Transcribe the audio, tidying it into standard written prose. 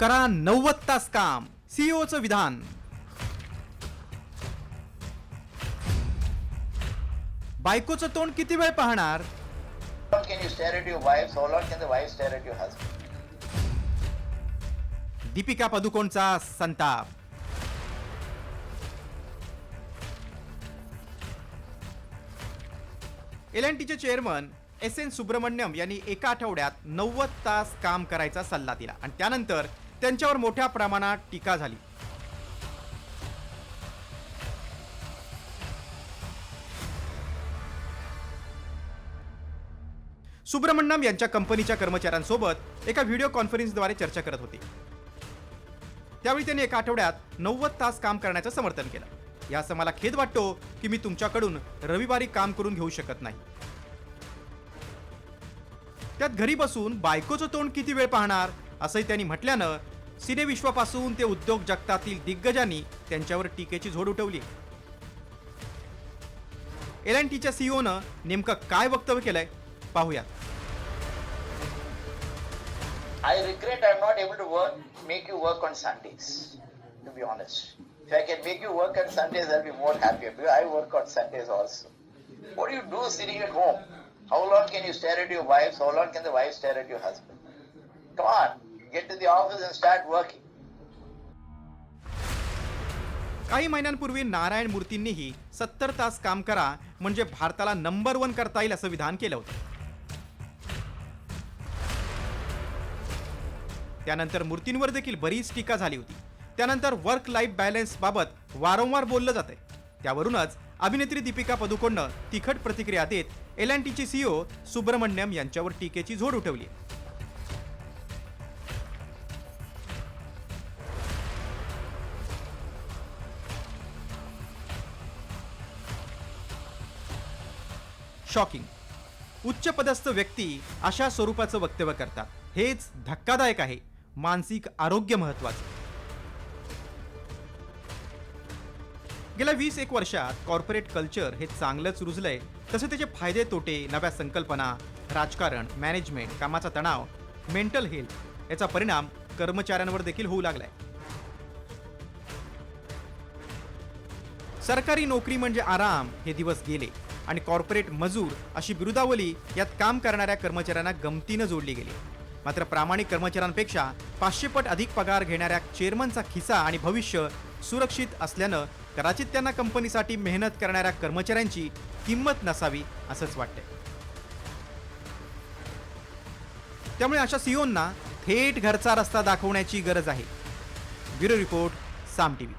करा 90 तास काम, सीईओचं विधान. बायकोचं तोंड किती वेळ पाहणार? How long can you stare at your wife? How long can the wife stare at your husband? Deepika पदुकोणचा संताप. एल&टीचे चेअरमन एस.एन. सुब्रमण्यम यांनी एका आठवड्यात 90 तास काम करायचा सल्ला दिला आणि त्यानंतर त्यांच्यावर मोठ्या प्रमाणात टीका झाली. सुब्रमण्यम यांच्या कंपनीच्या कर्मचाऱ्यांसोबत एका व्हिडिओ कॉन्फरन्सद्वारे चर्चा करत होते. त्यावेळी त्यांनी एका आठवड्यात 90 तास काम करण्याचं समर्थन केलं. यास मला खेद वाटतो की मी तुमच्याकडून रविवारी काम करून घेऊ शकत नाही. त्यात घरी बसून बायकोचं तोंड किती वेळ पाहणार असंही त्यांनी म्हटल्यानं सिनेविश्वापासून ते उद्योग जगतातील दिग्गजांनी त्यांच्यावर टीकेची झोड उठवली. एल&टीच्या सीईओनं नेमकं काय वक्तव्य केलंय पाहूया. I regret I'm not able to make you work on Sundays, to be honest. If I can make you work on Sundays, I'll be more happier because I work on Sundays also. What do you do sitting at home? How long can you stare at your wives? How long can the wife stare at your husband? Come on, get to the office and start working. काही महिन्यांपूर्वी नारायण मूर्तींनीही 70 तास काम करा म्हणजे भारताला number 1 करता येईल असं विधान केलं होतं. त्यानंतर मूर्तींवर देखील बरीच टीका झाली होती. त्यानंतर वर्क लाईफ बॅलन्स बाबत वारंवार बोललं जातंय. त्यावरूनच अभिनेत्री दीपिका पदुकोणनं तिखट प्रतिक्रिया देत एल&टीचे सीईओ सुब्रमण्यम यांच्यावर टीकेची झोड उठवली. शॉकिंग. उच्च पदस्थ व्यक्ती अशा स्वरूपाचं वक्तव्य करतात. हेच धक्कादायक आहे. मानसिक आरोग्य महत्वाचं. गेल्या 20-1 वर्षात कॉर्पोरेट कल्चर हे चांगलंच रुजलंय. तसे त्याचे फायदे तोटे, नव्या संकल्पना, राजकारण, मॅनेजमेंट, कामाचा तणाव, मेंटल हेल्थ याचा परिणाम कर्मचाऱ्यांवर देखील होऊ लागलाय. सरकारी नोकरी म्हणजे आराम हे दिवस गेले आणि कॉर्पोरेट मजूर अशी बिरुदावली यात काम करणाऱ्या कर्मचाऱ्यांना गमतीनं जोडली गेली. मात्र प्रामाणिक कर्मचाऱ्यांपेक्षा 500 पट अधिक पगार घेणाऱ्या चेअरमनचा खिसा आणि भविष्य सुरक्षित असल्यानं कदाचित त्यांना कंपनीसाठी मेहनत करणाऱ्या कर्मचाऱ्यांची किंमत नसावी असंच वाटतंय. त्यामुळे अशा सीईओंना थेट घरचा रस्ता दाखवण्याची गरज आहे. ब्युरो रिपोर्ट, साम टीव्ही.